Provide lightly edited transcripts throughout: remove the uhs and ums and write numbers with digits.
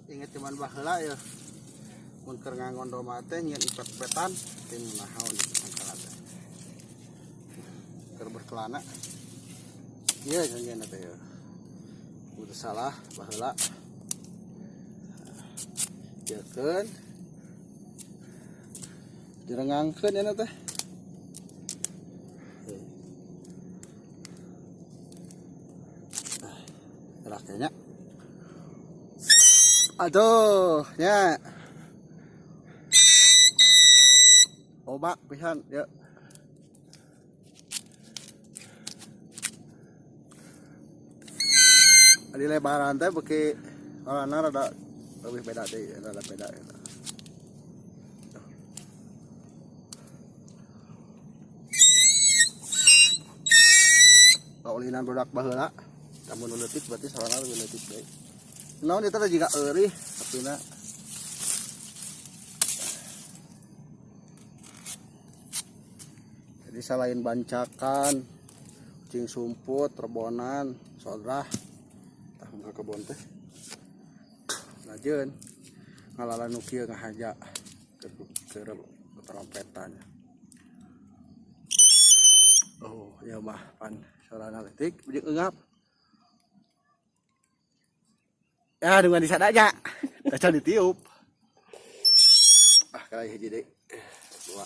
inget cuman baheula ya mun keur ngangon doma teh nyeun pet-petan teh nahaun angkana teh keur berkelana ieu nyeun teh ya udah salah baheula jeukeun direngangkeun ya teh rakenya aduh nya oba pisan ya di lebaran teh beki warna rada lebih beda deh rada beda ya. Kaulinan budak baheula namun leutik berarti sarana lebih leutik deh. Naon eta juga eurih tapina jadi selain bancakan cing sumput rebonan sodrah tah muka kebon teh lajeun ngalala nu kieu ngahaja keur terompetan. Oh ya mah pan sarana leutik jeung eungap ya dengan disadaja kaca ditiup kali hiji deui dua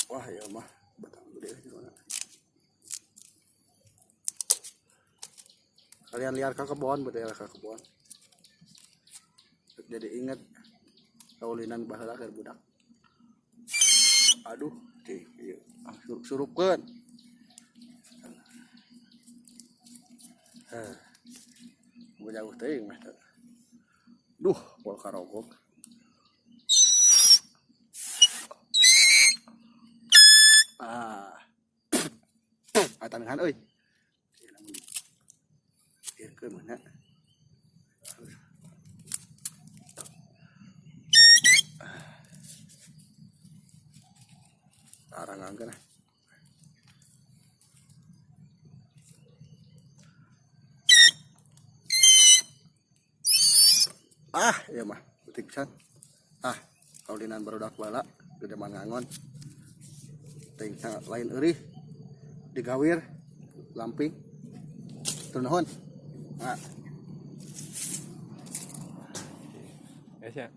wah ya mah batang gede gimana kalian liar ke kebon betul ke kebon jadi inget kaulinan baheula keur budak aduh cing ieu surupkeun jauh teuing mah duh pol karogog atangan euy ieu mana arangangkeun ya mah leutik pisan kaulinan barudak bala gede mangangon teuing lain eurih digawir lamping teu nuhun ya